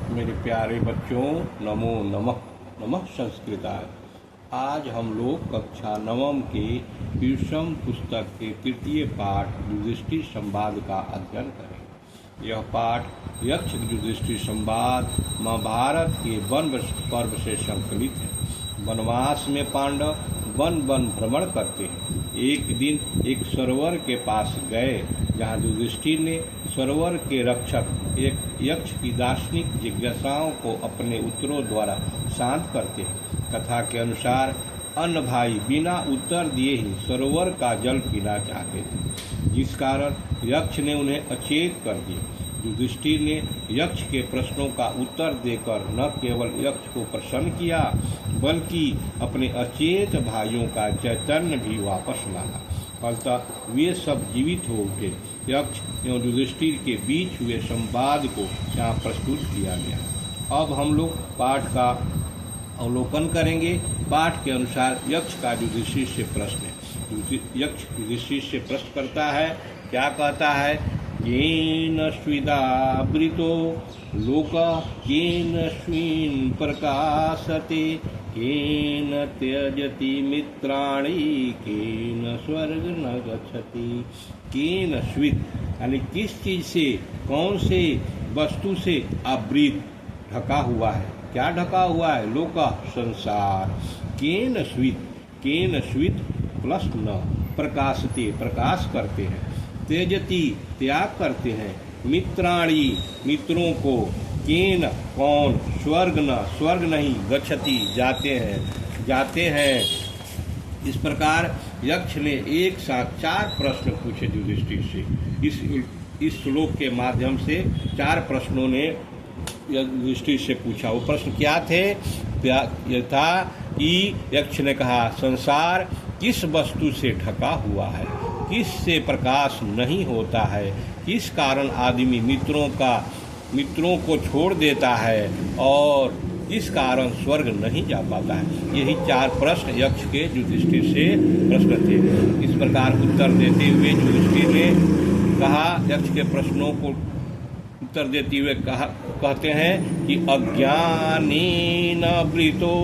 मेरे प्यारे बच्चों, नमो नमः। नमः संस्कृताय। आज हम लोग कक्षा नवम के विषम पुस्तक के तृतीय पाठ युधिष्ठिर संवाद का अध्ययन करें। यह पाठ यक्ष युधिष्ठिर संवाद महाभारत के वन पर्व से संकलित है। वनवास में पांडव वन वन भ्रमण करते हैं। एक दिन एक सरोवर के पास गए, जहाँ युधिष्ठिर ने सरोवर के रक्षक एक यक्ष की दार्शनिक जिज्ञासाओं को अपने उत्तरों द्वारा शांत करते हैं। कथा के अनुसार अन्य भाई बिना उत्तर दिए ही सरोवर का जल पीना चाहते थे, जिस कारण यक्ष ने उन्हें अचेत कर दिया। युधिष्ठिर ने यक्ष के प्रश्नों का उत्तर देकर न केवल यक्ष को प्रसन्न किया, बल्कि अपने अचेत भाइयों का चैतन्य भी वापस लाया। फलतः वे सब जीवित हो उठे। यक्ष एवं युधिष्ठिर के बीच हुए संवाद को यहाँ प्रस्तुत किया गया। अब हम लोग पाठ का अवलोकन करेंगे। पाठ के अनुसार यक्ष का युधिष्ठिर से प्रश्न है। यक्ष युधिष्ठिर से प्रश्न करता है, क्या कहता है? येन स्विदावृतो लोकः केन स्विन् प्रकाशते, केन त्यजति मित्राणि, केन स्वर्ग न गच्छति। केन स्वित् यानी किस चीज से, कौन से वस्तु से आवृत ढका हुआ है? क्या ढका हुआ है? लोका संसार। केन स्वित् प्लस न, प्रकाशते प्रकाश करते हैं, त्यजति त्याग करते हैं, मित्राणि मित्रों को, केन कौन, स्वर्ग न स्वर्ग नहीं, गच्छति जाते हैं। इस प्रकार यक्ष ने एक साथ 4 प्रश्न पूछे युधिष्ठिर से। इस श्लोक के माध्यम से 4 प्रश्नों ने युधिष्ठिर से पूछा। वो प्रश्न क्या थे? यह था कि यक्ष ने कहा, संसार किस वस्तु से ढका हुआ है, किस से प्रकाश नहीं होता है, किस कारण आदमी मित्रों को छोड़ देता है और इस कारण स्वर्ग नहीं जा पाता है। यही 4 प्रश्न यक्ष के युधिष्ठिर से प्रश्न थे। इस प्रकार उत्तर देते हुए युधिष्ठिर ने कहा, यक्ष के प्रश्नों को उत्तर देते हुए कहते हैं कि अज्ञानेन वृतो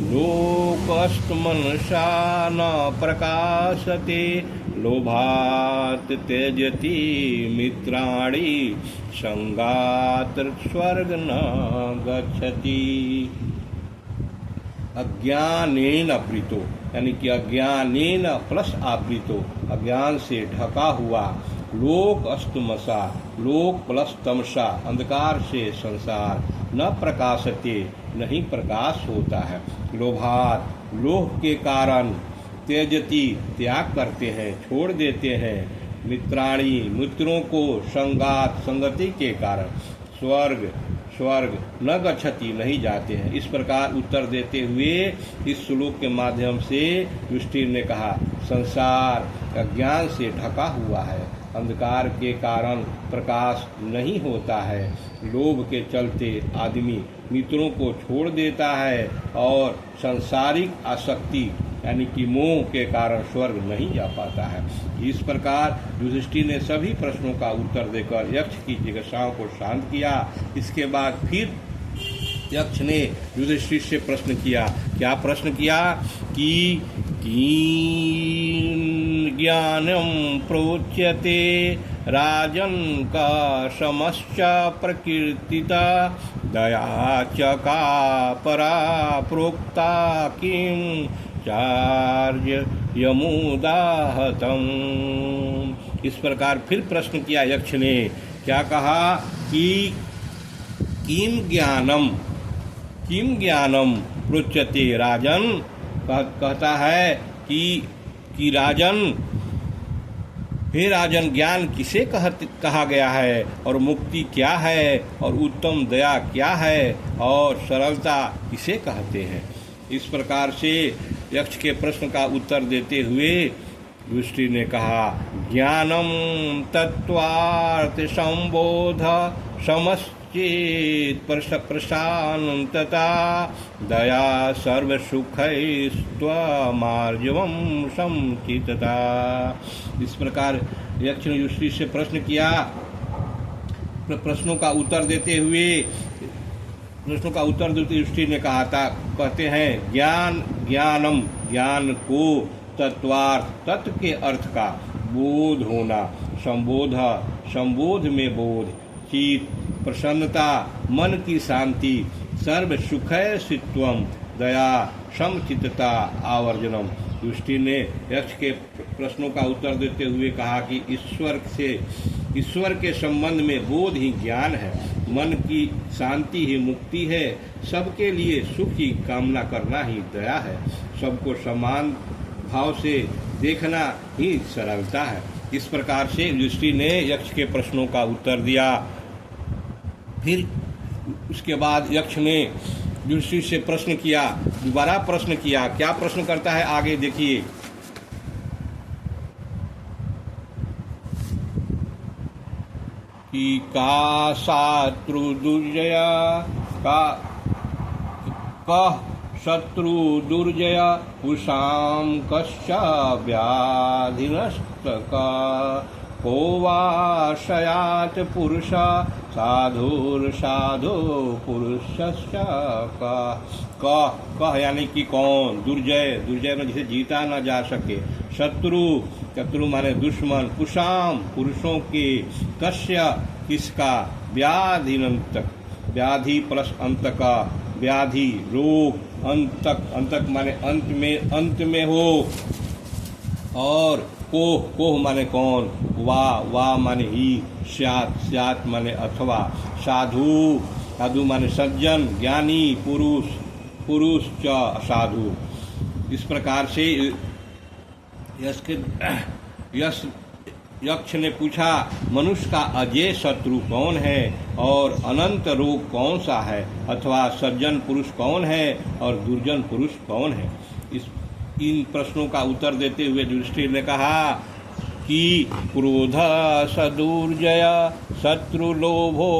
लोकस्तमनसा न प्रकाशते, लोभात् त्यजति मित्राणि, संगात् स्वर्ग न गच्छति। अज्ञानेन आवृतो यानी कि अज्ञानेन प्लस आवृतो, अज्ञान से ढका हुआ, लोक अस्तमसा लोक प्लस तमसा अंधकार से संसार, न प्रकाशते नहीं प्रकाश होता है, लोभात लोभ के कारण, त्यजति त्याग करते हैं छोड़ देते हैं, मित्राणि मित्रों को, संगात संगति के कारण, स्वर्ग न गच्छति नहीं जाते हैं। इस प्रकार उत्तर देते हुए इस श्लोक के माध्यम से युधिष्ठिर ने कहा, संसार अज्ञान से ढका हुआ है, अंधकार के कारण प्रकाश नहीं होता है, लोभ के चलते आदमी मित्रों को छोड़ देता है और सांसारिक आसक्ति यानी कि मोह के कारण स्वर्ग नहीं जा पाता है। इस प्रकार युधिष्ठिर ने सभी प्रश्नों का उत्तर देकर यक्ष की जिज्ञासाओं को शांत किया। इसके बाद फिर यक्ष ने युधिष्ठिर से प्रश्न किया। क्या प्रश्न किया? कि ज्ञानम प्रोच्यते राजन का समश्च प्रकीर्तिता, दया च का परा प्रोक्ता, किम चार्य यमुदाहतम। इस प्रकार फिर प्रश्न किया यक्ष ने। क्या कहा? कि किम ज्ञानम प्रोच्यते राजन, कहता है कि राजन, हे राजन, ज्ञान किसे कहा गया है और मुक्ति क्या है और उत्तम दया क्या है और सरलता किसे कहते हैं? इस प्रकार से यक्ष के प्रश्न का उत्तर देते हुए युधिष्ठिर ने कहा, ज्ञानम तत्वार्थ संबोध समश्चेत प्रशांतता, दया सर्वसुखैस्त्वमार्जवं संचितता। इस प्रकार यक्ष ने युधिष्ठिर से प्रश्न किया। प्रश्नों का उत्तर देते हुए प्रश्नों का उत्तर देते युधिष्ठिर ने कहा था, कहते हैं ज्ञान ज्ञानम, ज्ञान को तत्वार्थ, तत्व के अर्थ का बोध होना, संबोध, संबोध में बोध, चित प्रसन्नता, मन की शांति, सर्व सुखयसित्वम, दया समचित्तता आवर्जनम। युधिष्ठिर ने यक्ष के प्रश्नों का उत्तर देते हुए कहा कि ईश्वर के संबंध में बोध ही ज्ञान है, मन की शांति ही मुक्ति है, सबके लिए सुख की कामना करना ही दया है, सबको समान भाव से देखना ही सरलता है। इस प्रकार से युधिष्ठिर ने यक्ष के प्रश्नों का उत्तर दिया। फिर उसके बाद यक्ष ने युधिष्ठिर से प्रश्न किया, दोबारा प्रश्न किया। क्या प्रश्न करता है आगे देखिए। कि का शत्रु दुर्जया, का शत्रु दुर्जया पुषाम कश्च व्याधिनस्तका, को वा शयात पुरुष साधुर्साधु पुरुषस्य का। कह यानी कि कौन, दुर्जय, दुर्जय में जिसे जीता न जा सके, शत्रु, शत्रु माने दुश्मन, कुशाम पुरुषों के, कश्य किसका, व्याधिनंतक, व्याधि प्लस अंत का, व्याधि रोग, अंतक, अंतक माने अंत में हो, और कोह, कोह माने कौन, वा माने ही, स्यात माने अथवा, साधु, साधु माने सज्जन ज्ञानी पुरुष च साधु। इस प्रकार से यक्ष ने पूछा, मनुष्य का अजेय शत्रु कौन है और अनंत रोग कौन सा है, अथवा सज्जन पुरुष कौन है और दुर्जन पुरुष कौन है। इन प्रश्नों का उत्तर देते हुए युधिष्ठिर ने कहा कि क्रोध सदुर्जय शत्रुलोभो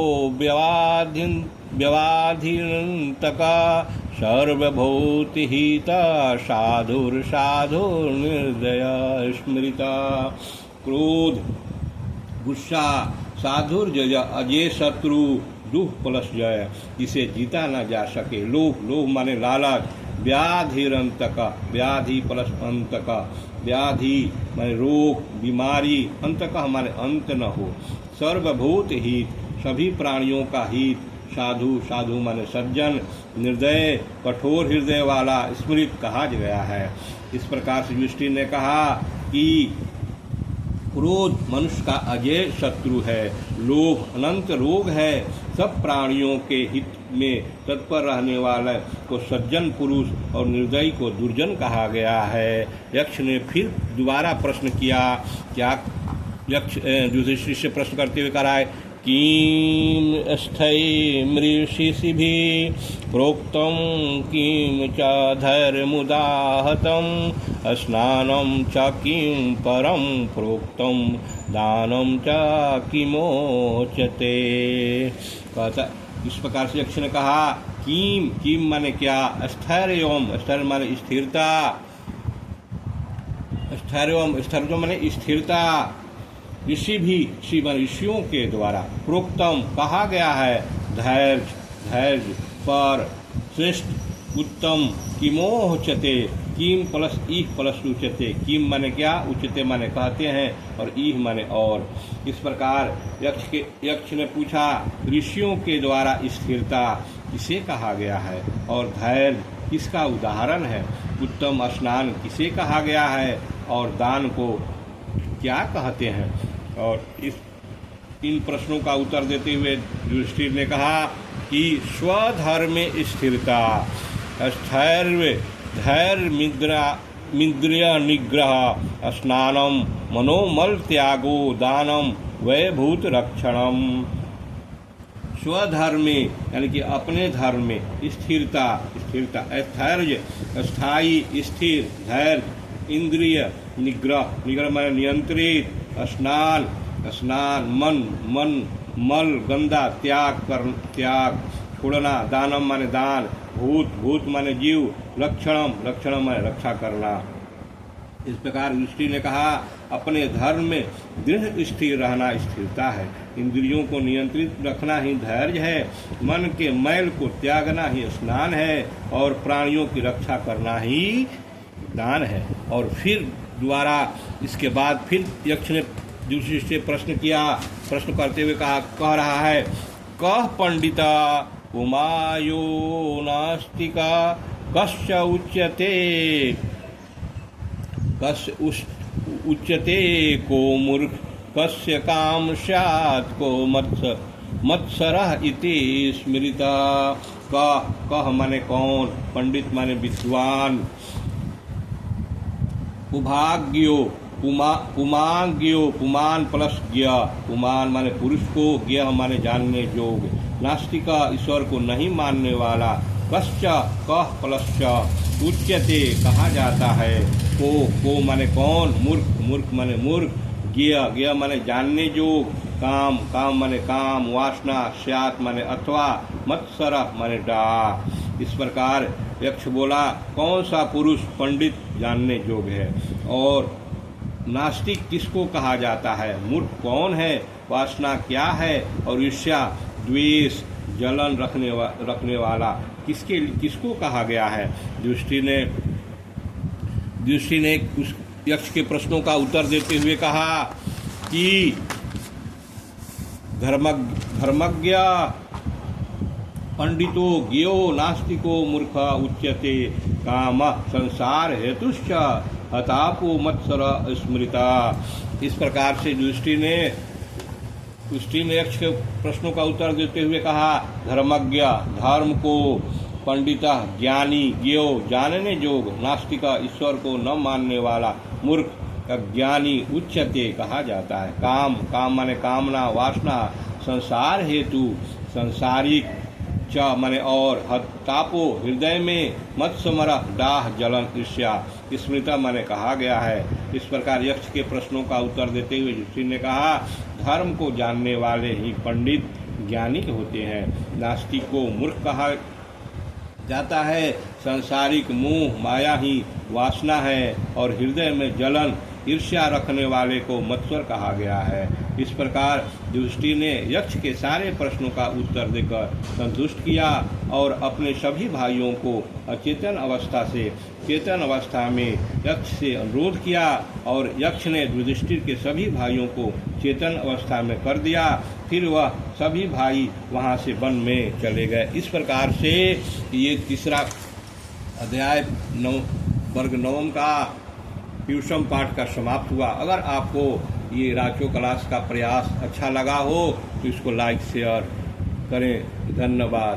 व्यवाधिनतका, सर्वभूतहित साधुर्निर्दय स्मृता। क्रोध, गुस्सा, साधुर्जय अजय शत्रु, दुख प्लस जय, जिसे जीता न जा सके, लोभ, लोभ माने लालच, व्याधिरंतक, व्याधि प्लस अंतक, व्याधि माने रोग बीमारी, अंतक माने अंत न हो, सर्वभूत हित, सभी प्राणियों का हित, साधु, साधु माने सज्जन, निर्दय कठोर हृदय वाला, स्मृत कहा गया है। इस प्रकार से युधिष्ठिर ने कहा कि क्रोध मनुष्य का अजेय शत्रु है, लोभ अनंत रोग है, सब प्राणियों के हित में तत्पर रहने वाले को सज्जन पुरुष और निर्दयी को दुर्जन कहा गया है। यक्ष ने फिर दोबारा प्रश्न किया। क्या यक्ष युधिष्ठिर से प्रश्न करते हुए कहा है, किम स्थै मृषिभिः प्रोक्तं किम च धर्मुदाहतं, स्नानं च किं परं प्रोक्तं, दानं च किमोच्यते। कहता इस प्रकार से यक्ष ने कहा, किम, किम माने क्या, स्थैर्यम, स्थैर्य माने स्थिरता, स्थैर्यम, स्थैर्य माने स्थिरता, ऋषि भी, ऋषि माने ऋषियों के द्वारा, प्रोक्तम कहा गया है, धैर्य, धैर्य पर, श्रेष्ठ उत्तम, किमोच्यते, किम प्लस ईह प्लस उच्यते, किम माने क्या, उच्यते माने कहते हैं, और ईह माने और। इस प्रकार यक्ष ने पूछा, ऋषियों के द्वारा स्थिरता किसे कहा गया है, और धैर्य किसका उदाहरण है, उत्तम स्नान किसे कहा गया है, और दान को क्या कहते हैं। और इन प्रश्नों का उत्तर देते हुए युधिष्ठिर ने कहा कि स्वधर्म में स्थिरता, स्थैर्य, धैर्य, इंद्रिय निग्रह, स्नानम, मनोमल त्यागो, दानम, वैभूत रक्षणम। स्वधर्म यानी कि अपने धर्म में स्थिरता, स्थिरता, स्थैर्य स्थायी स्थिर, धैर्य इंद्रिय निग्रह, निग्रह माने नियंत्रित, स्नान, स्नान मन मल गंदा त्याग छोड़ना, दानम माने दान, भूत माने जीव, लक्षणम माने रक्षा करना। इस प्रकार युधिष्ठिर ने कहा, अपने धर्म में दृढ़ स्थिर रहना स्थिरता है, इंद्रियों को नियंत्रित रखना ही धैर्य है, मन के मैल को त्यागना ही स्नान है, और प्राणियों की रक्षा करना ही दान है। और फिर दोबारा इसके बाद फिर यक्ष ने युधिष्ठिर से प्रश्न करते हुए कह रहा है, कह पंडिता उमायो नास्तिका कस्य उच्यते को मूर्ख कस्य काम स्यात् को मत्सरः इति स्मृता। कह माने कौन, पंडित माने विद्वान, उभाग्यो पुमांग्यो पुमान प्लस ज्ञ, पुमान माने पुरुष को, ज्ञ माने जानने योग्य, नास्तिका ईश्वर को नहीं मानने वाला, कश्च कह प्लस उच्यते कहा जाता है, को माने कौन, मूर्ख माने मूर्ख, ज्ञ माने जानने योग्य, काम माने काम, वासना, स्यात् माने अथवा, मत्सर माने डाह। इस प्रकार यक्ष बोला, कौन सा पुरुष पंडित जानने योग्य है, और नास्तिक किसको कहा जाता है, मूर्ख कौन है, वासना क्या है, और ईर्ष्या द्वेष जलन रखने वाला किसको कहा गया है। युधिष्ठिर ने उस यक्ष के प्रश्नों का उत्तर देते हुए कहा कि धर्मज्ञ पंडितो ज्ञो नास्तिको मूर्ख उच्यते काम संसार हेतुश्च हतापो मत्सर स्मृता। इस प्रकार से युधिष्ठिर ने यक्ष के प्रश्नों का उत्तर देते हुए कहा, धर्मज्ञ धर्म को, पंडिता ज्ञानी ज्ञो जानने योग्य, नास्तिका ईश्वर को न मानने वाला, मूर्ख अज्ञानी उच्यते कहा जाता है। काम माने कामना वासना, संसार हेतु संसारिक, च माने और, तापो हृदय में, मत्समर डाह जलन ईर्ष्या, स्मृता माने कहा गया है। इस प्रकार यक्ष के प्रश्नों का उत्तर देते हुए युधिष्ठिर ने कहा, धर्म को जानने वाले ही पंडित ज्ञानी होते हैं, नास्तिक को मूर्ख कहा जाता है, संसारिक मोह माया ही वासना है, और हृदय में जलन ईर्ष्या रखने वाले को मत्सर कहा गया है। इस प्रकार युधिष्ठिर ने यक्ष के सारे प्रश्नों का उत्तर देकर संतुष्ट किया और अपने सभी भाइयों को अचेतन अवस्था से चेतन अवस्था में यक्ष से अनुरोध किया, और यक्ष ने युधिष्ठिर के सभी भाइयों को चेतन अवस्था में कर दिया। फिर वह सभी भाई वहाँ से वन में चले गए। इस प्रकार से ये तीसरा अध्याय वर्ग 9 का ट्यूशन पाठ का समाप्त हुआ। अगर आपको ये राचो क्लास का प्रयास अच्छा लगा हो तो इसको लाइक शेयर करें। धन्यवाद।